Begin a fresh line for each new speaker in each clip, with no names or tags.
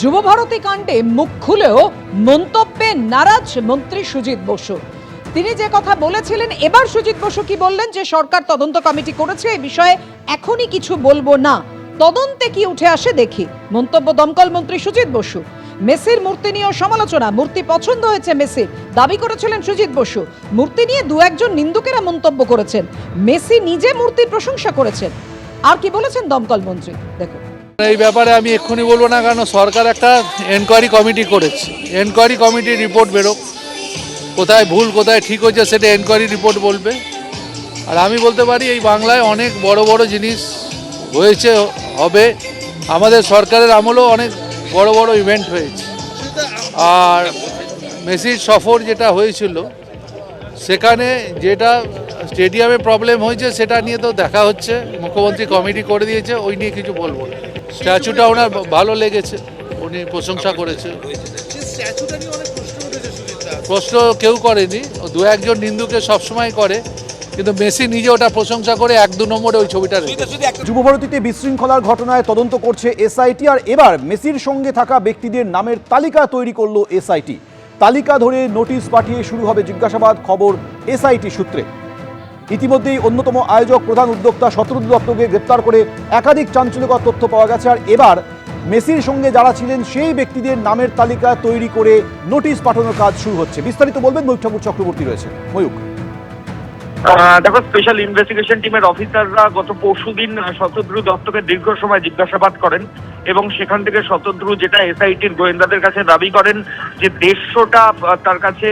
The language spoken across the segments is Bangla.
যুবভারতী কাণ্ডে মুখ খুলেও মন্তব্যে নারাজ মন্ত্রী সুজিত বসু। তিনি যে কথা বলেছিলেন, এবার সুজিত বসু কি বললেন যে সরকার তদন্ত কমিটি করেছে, এই বিষয়ে এখনই কিছু বলবো না, তদন্তে কি উঠে আসে দেখি। মন্তব্য দমকল মন্ত্রী সুজিত বসু। মেসির মূর্তি নিয়েও সমালোচনা। মূর্তি পছন্দ হয়েছে মেসির, দাবি করেছিলেন সুজিত বসু। মূর্তি নিয়ে দু একজন নিন্দুকেরা মন্তব্য করেছেন, মেসি নিজে মূর্তির প্রশংসা করেছেন। আর কি বলেছেন দমকল মন্ত্রী দেখুন।
এই ব্যাপারে আমি এক্ষুনি বলবো না, কারণ সরকার একটা এনকোয়ারি কমিটি করেছে। এনকোয়ারি কমিটির রিপোর্ট বেরোক, কোথায় ভুল কোথায় ঠিক হয়েছে সেটা এনকোয়ারি রিপোর্ট বলবে। আর আমি বলতে পারি এই বাংলায় অনেক বড় বড় জিনিস হয়েছে, হবে। আমাদের সরকারের আমলেও অনেক বড় বড় ইভেন্ট হয়েছে। আর মেসির সফর যেটা হয়েছিল, সেখানে যেটা স্টেডিয়ামে প্রবলেম হয়েছে সেটা নিয়ে তো দেখা হচ্ছে, মুখ্যমন্ত্রী কমিটি করে দিয়েছে, ওই নিয়ে কিছু বলবো না। স্ট্যাচুটা ওনার ভালো লেগেছে, উনি প্রশংসা করেছে। প্রশ্ন কেউ করেনি, দু একজন নিন্দুকে সবসময় করে, কিন্তু মেসি নিজে ওটা প্রশংসা করে 1-2 নম্বরে ওই ছবিটা রেখেছে।
যুবভারতীতে বিশৃঙ্খলার ঘটনায় তদন্ত করছে এসআইটি, আর এবার মেসির সঙ্গে থাকা ব্যক্তিদের নামের তালিকা তৈরি করলো এসআইটি। তালিকা ধরে নোটিশ পাঠিয়ে শুরু হবে জিজ্ঞাসাবাদ, খবর এসআইটি সূত্রে। ইতিমধ্যেই অন্যতম আয়োজক প্রধান উদ্যোক্তা শতরুদ্র দত্তকে গ্রেপ্তার করে একাধিক চাঞ্চল্যকর তথ্য পাওয়া গেছে। আর এবার মেসির সঙ্গে যারা ছিলেন সেই ব্যক্তিদের নামের তালিকা তৈরি করে নোটিশ পাঠানোর কাজ শুরু হচ্ছে। বিস্তারিত বলবেন ময়ূক ঠাকুর চক্রবর্তী রয়েছে। ময়ূক,
দেখো, স্পেশাল ইনভেস্টিগেশন টিমের অফিসাররা গত পরশুদিন শতদ্রু দত্তকে দীর্ঘ সময় জিজ্ঞাসাবাদ করেন এবং সেখান থেকে শতদ্রু যেটা এসআইটির গোয়েন্দাদের কাছে দাবি করেন যে 150টা তার কাছে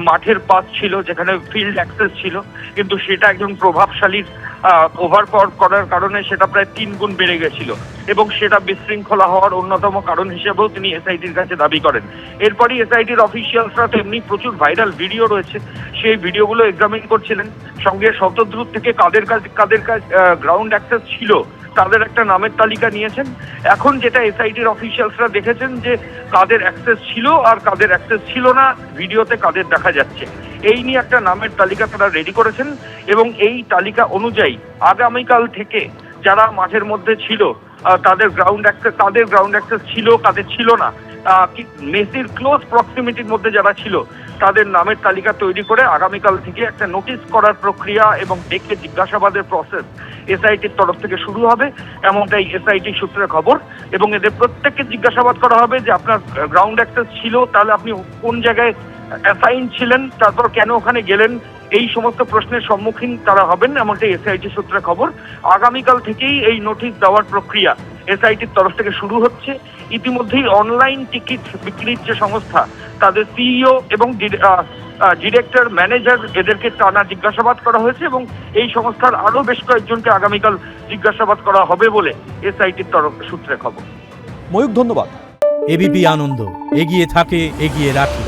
মাঠের পাস ছিল, যেখানে ফিল্ড অ্যাক্সেস ছিল, কিন্তু সেটা একজন প্রভাবশালীর ওভারপাওয়ার করার কারণে সেটা প্রায় 3 গুণ বেড়ে গেছিল এবং সেটা বিশৃঙ্খলা হওয়ার অন্যতম কারণ হিসেবেও তিনি এসআইটির কাছে দাবি করেন। এরপরই এসআইটির অফিসিয়ালসরা তো এমনি প্রচুর ভাইরাল ভিডিও রয়েছে, সেই ভিডিওগুলো এক্সামিন করছিলেন। সঙ্গে শতদ্রু থেকে কাদের কাছে গ্রাউন্ড অ্যাক্সেস ছিল তাদের একটা নামের তালিকা নিয়েছেন। এখন যেটা এসআইটির অফিসিয়ালসরা দেখেছেন যে কাদের অ্যাক্সেস ছিল আর কাদের অ্যাক্সেস ছিল না, ভিডিওতে কাদের দেখা যাচ্ছে, এই নিয়ে একটা নামের তালিকা তারা রেডি করেছেন এবং এই তালিকা অনুযায়ী আগামীকাল থেকে যারা মাঠের মধ্যে ছিল তাদের গ্রাউন্ড অ্যাক্সেস ছিল, কাদের ছিল না, মেসির ক্লোজ প্রক্সিমিটির মধ্যে যারা ছিল তাদের নামের তালিকা তৈরি করে আগামীকাল থেকে একটা নোটিশ করার প্রক্রিয়া এবং ডেকে জিজ্ঞাসাবাদের প্রসেস এসআইটির তরফ থেকে শুরু হবে, এমনটাই এসআইটি সূত্রের খবর। এবং এদের প্রত্যেককে জিজ্ঞাসাবাদ করা হবে যে আপনার গ্রাউন্ড অ্যাক্সেস ছিল, তাহলে আপনি কোন জায়গায় অ্যাসাইন ছিলেন, তারপর কেন ওখানে গেলেন, এই সমস্ত প্রশ্নের সম্মুখীন তারা হবেন, এমনটাই এসআইটি সূত্রে খবর। আগামীকাল থেকেই এই নোটিশ দেওয়ার প্রক্রিয়া এসআইটির তরফ থেকে শুরু হচ্ছে। ইতিমধ্যেই অনলাইন টিকিট বিক্রির যে সংস্থা, তাদের সিইও এবং ডিরেক্টর, ম্যানেজার, এদেরকে টানা জিজ্ঞাসাবাদ করা হয়েছে এবং এই সংস্থার আরো বেশ কয়েকজনকে আগামীকাল জিজ্ঞাসাবাদ করা হবে বলে এসআইটির তরফ সূত্রে খবর।
ময়ূক, ধন্যবাদ।
এবিপি আনন্দ, এগিয়ে থাকে, এগিয়ে রাখে।